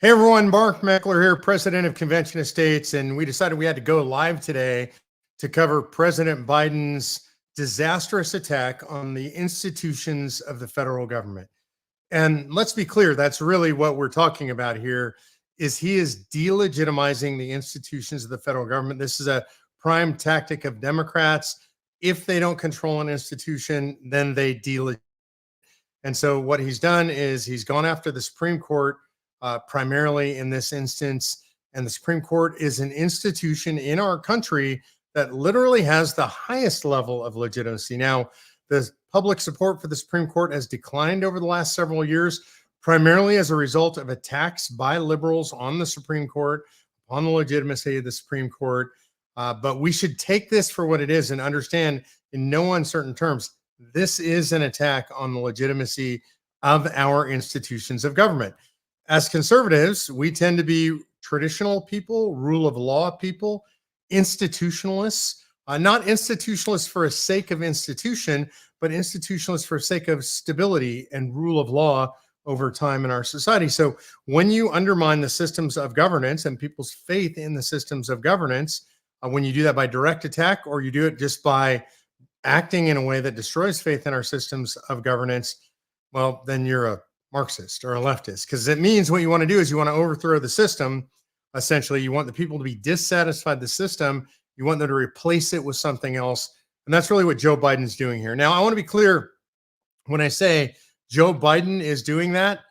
Hey everyone, Mark Meckler here, president of Convention of States, and we decided we had to go live today to cover President Biden's disastrous attack on the institutions of the federal government. And let's be clear, that's really what we're talking about here is he is delegitimizing the institutions of the federal government. This is a prime tactic of Democrats. If they don't control an institution, then they delegitimize. And so what he's done is he's gone after the Supreme Court, primarily in this instance. And the Supreme Court is an institution in our country that literally has the highest level of legitimacy. Now, the public support for the Supreme Court has declined over the last several years, primarily as a result of attacks by liberals on the Supreme Court, on the legitimacy of the Supreme Court. But we should take this for what it is and understand in no uncertain terms, this is an attack on the legitimacy of our institutions of government. As conservatives, we tend to be traditional people, rule of law people, institutionalists, not institutionalists for a sake of institution, but institutionalists for sake of stability and rule of law over time in our society. So when you undermine the systems of governance and people's faith in the systems of governance, when you do that by direct attack or you do it just by acting in a way that destroys faith in our systems of governance, well, then you're a Marxist or a leftist, because it means what you want to do is you want to overthrow the system. Essentially, you want the people to be dissatisfied with the system. You want them to replace it with something else. And that's really what Joe Biden's doing here. Now, I want to be clear when I say Joe Biden is doing that.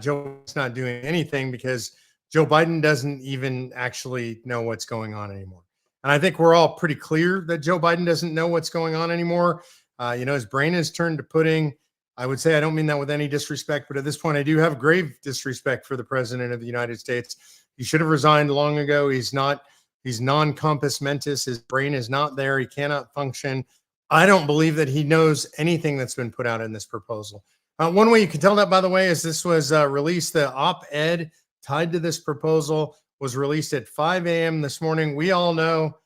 Joe's not doing anything because Joe Biden doesn't even actually know what's going on anymore. And I think we're all pretty clear that Joe Biden doesn't know what's going on anymore. His brain has turned to pudding. I would say I don't mean that with any disrespect, but at this point, I do have grave disrespect for the president of the United States. He should have resigned long ago. He's non-compos mentis. His brain is not there. He cannot function. I don't believe that he knows anything that's been put out in this proposal. One way you can tell that, by the way, is this was released. The op-ed tied to this proposal was released at 5 a.m. this morning. We all know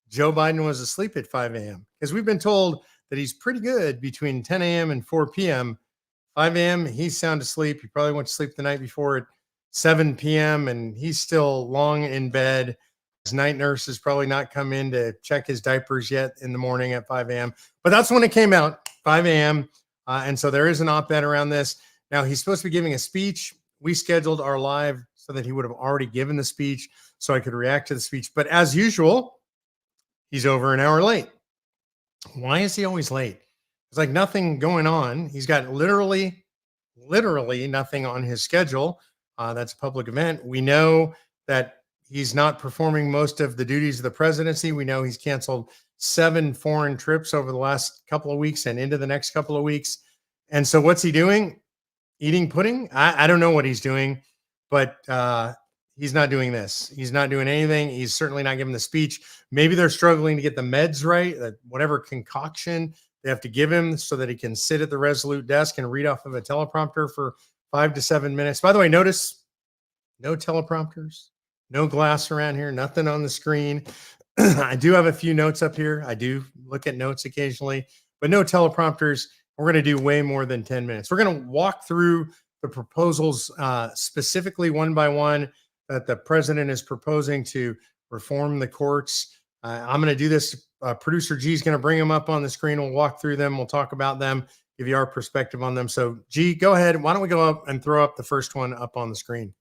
Joe Biden was asleep at 5 a.m. because we've been told that he's pretty good between 10 a.m. and 4 p.m. 5 a.m., he's sound asleep. He probably went to sleep the night before at 7 p.m. and he's still long in bed. His night nurse has probably not come in to check his diapers yet in the morning at 5 a.m. But that's when it came out, 5 a.m. And so there is an op-ed around this. Now, he's supposed to be giving a speech. We scheduled our live so that he would have already given the speech so I could react to the speech. But as usual, he's over an hour late. Why is he always late? There's like nothing going on. He's got literally nothing on his schedule. That's a public event. We know that he's not performing most of the duties of the presidency. We know he's canceled 7 foreign trips over the last couple of weeks and into the next couple of weeks. And so what's he doing? Eating pudding? I don't know what he's doing, but he's not doing this. He's not doing anything. He's certainly not giving the speech. Maybe they're struggling to get the meds right, that whatever concoction they have to give him so that he can sit at the Resolute desk and read off of a teleprompter for 5 to 7 minutes. By the way, notice no teleprompters, no glass around here, nothing on the screen. I do have a few notes up here. I do look at notes occasionally, but no teleprompters. We're going to do way more than 10 minutes. We're going to walk through the proposals specifically one by one that the president is proposing to reform the courts. I'm going to do this. Producer G is going to bring them up on the screen. We'll walk through them. We'll talk about them, give you our perspective on them. So G, go ahead. Why don't we go up and throw up the first one up on the screen?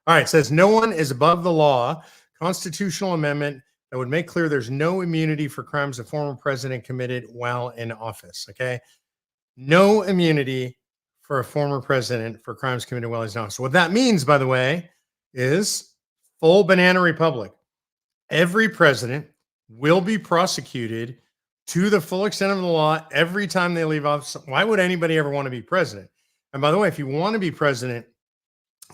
All right. It says no one is above the law. Constitutional amendment that would make clear there's no immunity for crimes a former president committed while in office. Okay. No immunity for a former president for crimes committed while he's in office. So what that means, by the way, is full banana republic. Every president will be prosecuted to the full extent of the law every time they leave office. Why would anybody ever want to be president? And by the way, if you want to be president,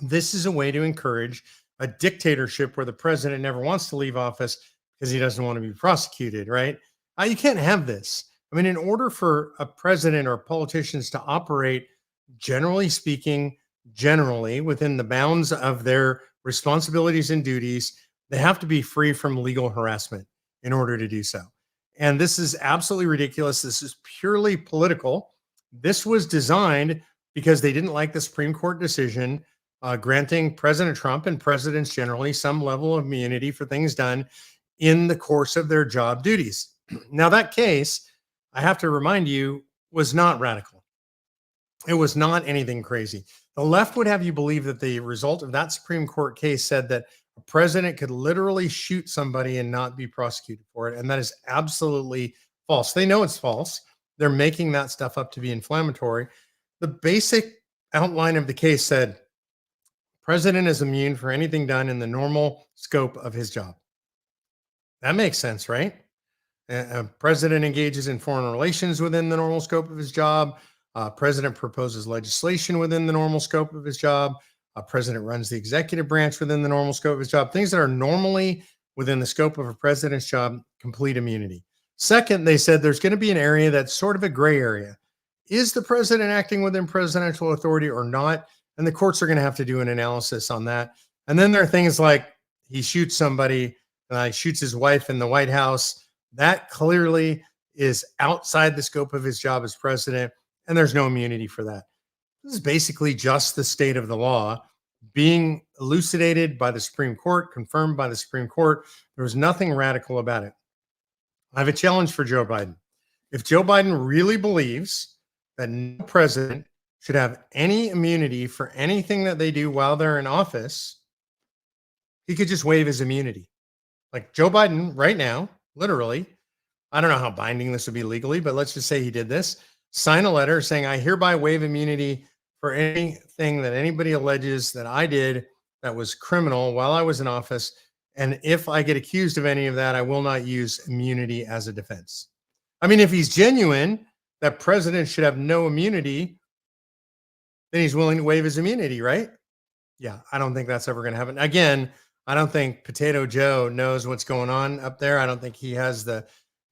this is a way to encourage a dictatorship where the president never wants to leave office because he doesn't want to be prosecuted, right? You can't have this. I mean, in order for a president or politicians to operate, generally speaking, generally within the bounds of their responsibilities and duties, they have to be free from legal harassment in order to do so. And this is absolutely ridiculous. This is purely political. This was designed because they didn't like the Supreme Court decision granting President Trump and presidents generally some level of immunity for things done in the course of their job duties. Now, that case, I have to remind you, was not radical. It was not anything crazy. The left would have you believe that the result of that Supreme Court case said that a president could literally shoot somebody and not be prosecuted for it. And that is absolutely false. They know it's false. They're making that stuff up to be inflammatory. The basic outline of the case said president is immune for anything done in the normal scope of his job. That makes sense, right? A president engages in foreign relations within the normal scope of his job. President proposes legislation within the normal scope of his job. President runs the executive branch within the normal scope of his job. Things that are normally within the scope of a president's job, complete immunity. Second, they said there's going to be an area that's sort of a gray area. Is the president acting within presidential authority or not? And the courts are going to have to do an analysis on that. And then there are things like he shoots somebody, shoots his wife in the White House. That clearly is outside the scope of his job as president, and there's no immunity for that. This is basically just the state of the law being elucidated by the Supreme Court, confirmed by the Supreme Court. There was nothing radical about it. I have a challenge for Joe Biden. If Joe Biden really believes that no president should have any immunity for anything that they do while they're in office, he could just waive his immunity. Like Joe Biden right now, literally, I don't know how binding this would be legally, but let's just say he did this, sign a letter saying, I hereby waive immunity for anything that anybody alleges that I did that was criminal while I was in office. And if I get accused of any of that, I will not use immunity as a defense. I mean, if he's genuine that presidents should have no immunity, then he's willing to waive his immunity, right? Yeah, I don't think that's ever going to happen. Again, I don't think Potato Joe knows what's going on up there. I don't think he has the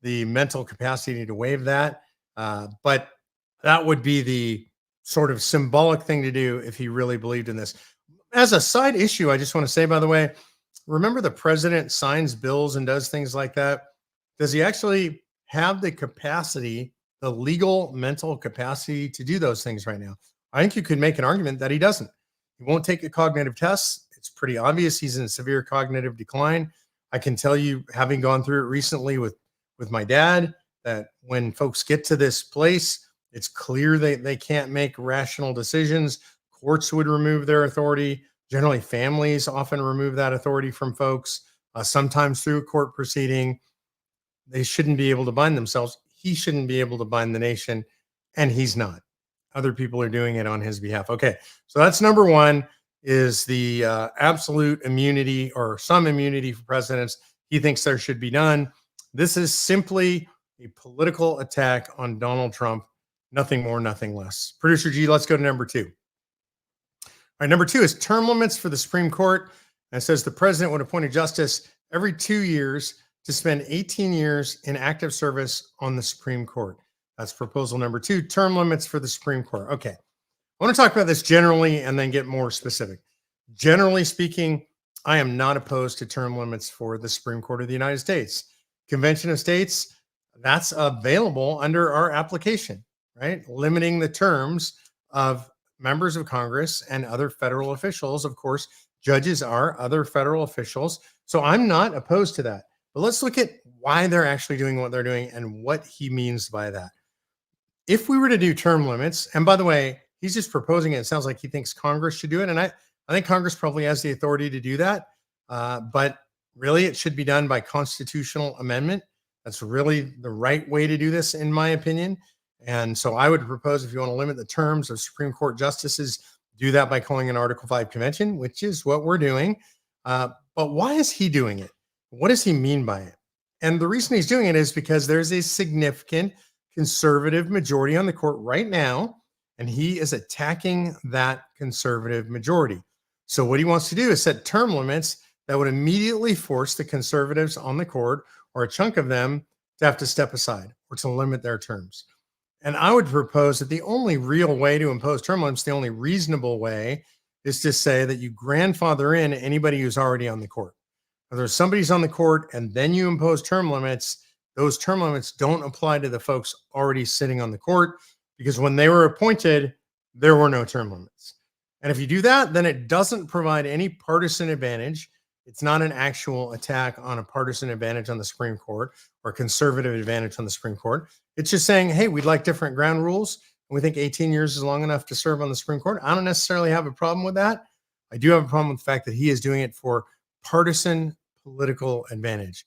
mental capacity to waive that. But that would be the sort of symbolic thing to do if he really believed in this. As a side issue, I just want to say, by the way, remember the president signs bills and does things like that. Does he actually have the capacity, the legal mental capacity to do those things right now? I think you could make an argument that he doesn't. He won't take a cognitive test. It's pretty obvious he's in severe cognitive decline. I can tell you, having gone through it recently with my dad, that when folks get to this place, it's clear they can't make rational decisions. Courts would remove their authority. Generally, families often remove that authority from folks, sometimes through a court proceeding. They shouldn't be able to bind themselves. He shouldn't be able to bind the nation, and he's not. Other people are doing it on his behalf. Okay, so that's number one, is the absolute immunity or some immunity for presidents. He thinks there should be none. This is simply a political attack on Donald Trump. Nothing more, nothing less. Producer G, let's go to number two. All right, number two is term limits for the Supreme Court. And it says the president would appoint a justice every 2 years to spend 18 years in active service on the Supreme Court. That's proposal number two, term limits for the Supreme Court. Okay, I want to talk about this generally and then get more specific. Generally speaking, I am not opposed to term limits for the Supreme Court of the United States. Convention of States, that's available under our application, right? Limiting the terms of members of Congress and other federal officials. Of course, judges are other federal officials. So I'm not opposed to that. But let's look at why they're actually doing what they're doing and what he means by that. If we were to do term limits, and by the way, he's just proposing it. It sounds like he thinks Congress should do it. And I think Congress probably has the authority to do that. But really, it should be done by constitutional amendment. That's really the right way to do this, in my opinion. And so I would propose, if you want to limit the terms of Supreme Court justices, do that by calling an Article 5 convention, which is what we're doing. But why is he doing it? What does he mean by it? And the reason he's doing it is because there's a significant conservative majority on the court right now, and he is attacking that conservative majority. So what he wants to do is set term limits that would immediately force the conservatives on the court, or a chunk of them, to have to step aside or to limit their terms. And I would propose that the only real way to impose term limits, the only reasonable way, is to say that you grandfather in anybody who's already on the court. If there's somebody's on the court and then you impose term limits, those term limits don't apply to the folks already sitting on the court, because when they were appointed, there were no term limits. And if you do that, then it doesn't provide any partisan advantage. It's not an actual attack on a partisan advantage on the Supreme Court or conservative advantage on the Supreme Court. It's just saying, hey, we'd like different ground rules. And we think 18 years is long enough to serve on the Supreme Court. I don't necessarily have a problem with that. I do have a problem with the fact that he is doing it for partisan political advantage.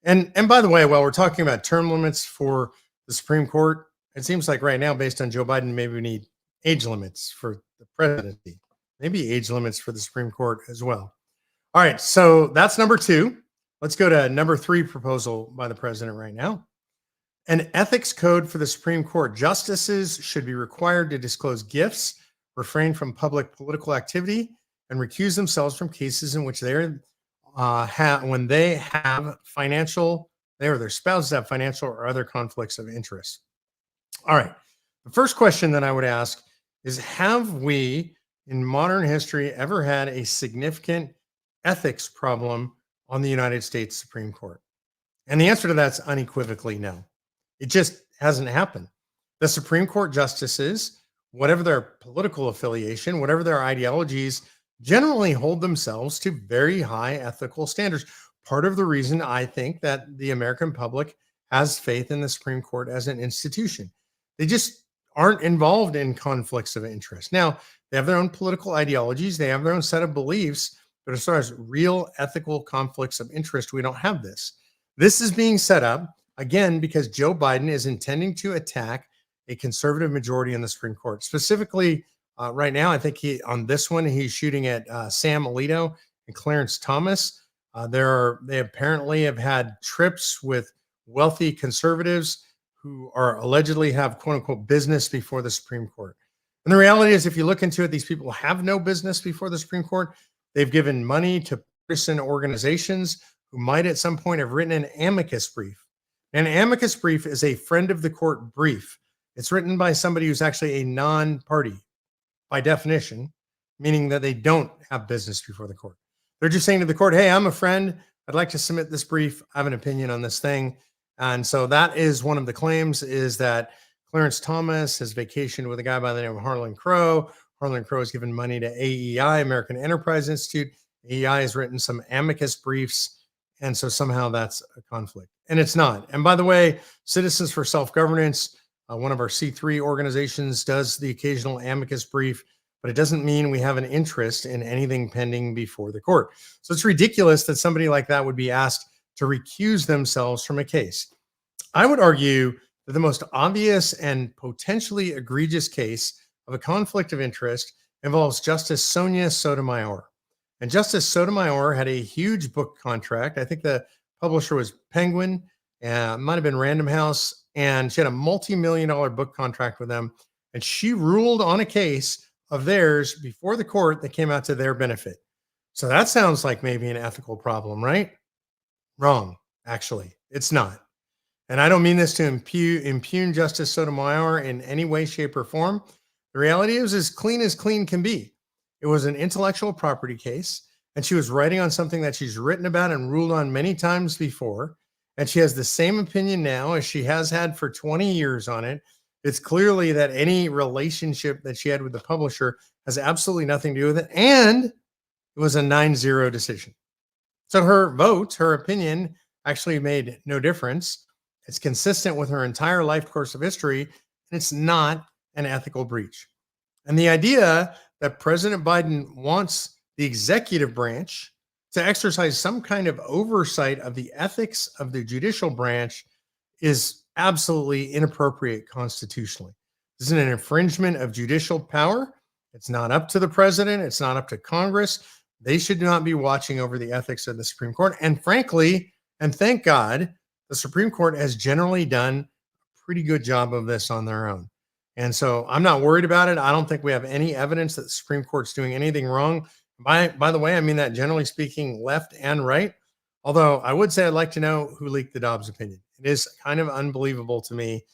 And by the way, while we're talking about term limits for the Supreme Court, it seems like right now, based on Joe Biden, maybe we need age limits for the presidency, maybe age limits for the Supreme Court as well. All right, so that's number 2. Let's go to number 3 proposal by the president right now. An ethics code for the Supreme Court. Justices should be required to disclose gifts, refrain from public political activity, and recuse themselves from cases in which they're when they have financial, they or their spouses have financial or other conflicts of interest. All right. The first question that I would ask is, have we in modern history ever had a significant ethics problem on the United States Supreme Court? And the answer to that's unequivocally no. It just hasn't happened. The Supreme Court justices, whatever their political affiliation, whatever their ideologies, generally hold themselves to very high ethical standards. Part of the reason I think that the American public has faith in the Supreme Court as an institution. They just aren't involved in conflicts of interest. Now, they have their own political ideologies, they have their own set of beliefs, but as far as real ethical conflicts of interest, we don't have this. This is being set up, again, because Joe Biden is intending to attack a conservative majority in the Supreme Court. Specifically, right now, I think on this one, he's shooting at Sam Alito and Clarence Thomas. They apparently have had trips with wealthy conservatives who are allegedly have quote unquote business before the Supreme Court. And the reality is, if you look into it, these people have no business before the Supreme Court. They've given money to partisan organizations who might at some point have written an amicus brief. An amicus brief is a friend of the court brief. It's written by somebody who's actually a non-party by definition, meaning that they don't have business before the court. They're just saying to the court, hey, I'm a friend. I'd like to submit this brief. I have an opinion on this thing. And so that is one of the claims, is that Clarence Thomas has vacationed with a guy by the name of Harlan Crow. Harlan Crow has given money to AEI, American Enterprise Institute. AEI has written some amicus briefs. And so somehow that's a conflict. And it's not. And by the way, Citizens for Self-Governance, one of our C3 organizations, does the occasional amicus brief, but it doesn't mean we have an interest in anything pending before the court. So it's ridiculous that somebody like that would be asked to recuse themselves from a case. I would argue that the most obvious and potentially egregious case of a conflict of interest involves Justice Sonia Sotomayor. And Justice Sotomayor had a huge book contract. I think the publisher was Penguin, might have been Random House, and she had a multi-million-dollar book contract with them. And she ruled on a case of theirs before the court that came out to their benefit. So that sounds like maybe an ethical problem, right? Wrong, actually. It's not. And I don't mean this to impugn Justice Sotomayor in any way, shape, or form. The reality is as clean can be. It was an intellectual property case, and she was writing on something that she's written about and ruled on many times before. And she has the same opinion now as she has had for 20 years on it. It's clearly that any relationship that she had with the publisher has absolutely nothing to do with it. And it was a 9-0 decision. So her vote, her opinion, actually made no difference. It's consistent with her entire life course of history, and it's not an ethical breach. And the idea that President Biden wants the executive branch to exercise some kind of oversight of the ethics of the judicial branch is absolutely inappropriate constitutionally. This is an infringement of judicial power. It's not up to the president. It's not up to Congress. They should not be watching over the ethics of the Supreme Court. And frankly, and thank God, the Supreme Court has generally done a pretty good job of this on their own. And so I'm not worried about it. I don't think we have any evidence that the Supreme Court's doing anything wrong. By the way, I mean that generally speaking, left and right. Although I would say I'd like to know who leaked the Dobbs opinion. It is kind of unbelievable to me.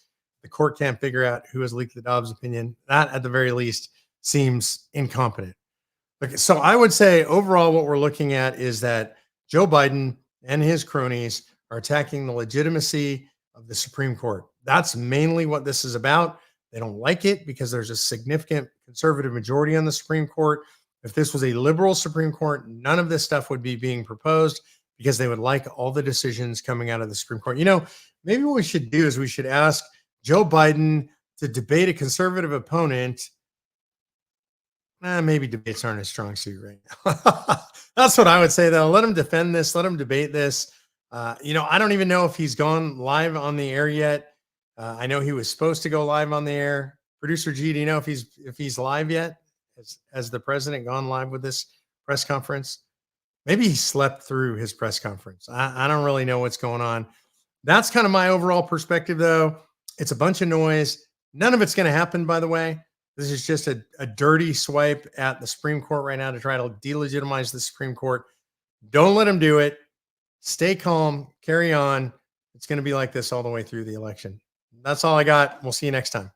The court can't figure out who has leaked the Dobbs opinion. That, at the very least, seems incompetent. Okay, so I would say overall what we're looking at is that Joe Biden and his cronies are attacking the legitimacy of the Supreme Court. That's mainly what this is about. They don't like it because there's a significant conservative majority on the Supreme Court. If this was a liberal Supreme Court, none of this stuff would be being proposed because they would like all the decisions coming out of the Supreme Court. Maybe what we should do is we should ask Joe Biden to debate a conservative opponent. Maybe debates aren't a strong suit right now. That's what I would say, though. Let him defend this. Let him debate this. I don't even know if he's gone live on the air yet. I know he was supposed to go live on the air. Producer G, do you know if he's live yet? Has the president gone live with this press conference? Maybe he slept through his press conference. I don't really know what's going on. That's kind of my overall perspective, though. It's a bunch of noise. None of it's going to happen, by the way. This is just a dirty swipe at the Supreme Court right now to try to delegitimize the Supreme Court. Don't let him do it. Stay calm. Carry on. It's going to be like this all the way through the election. That's all I got. We'll see you next time.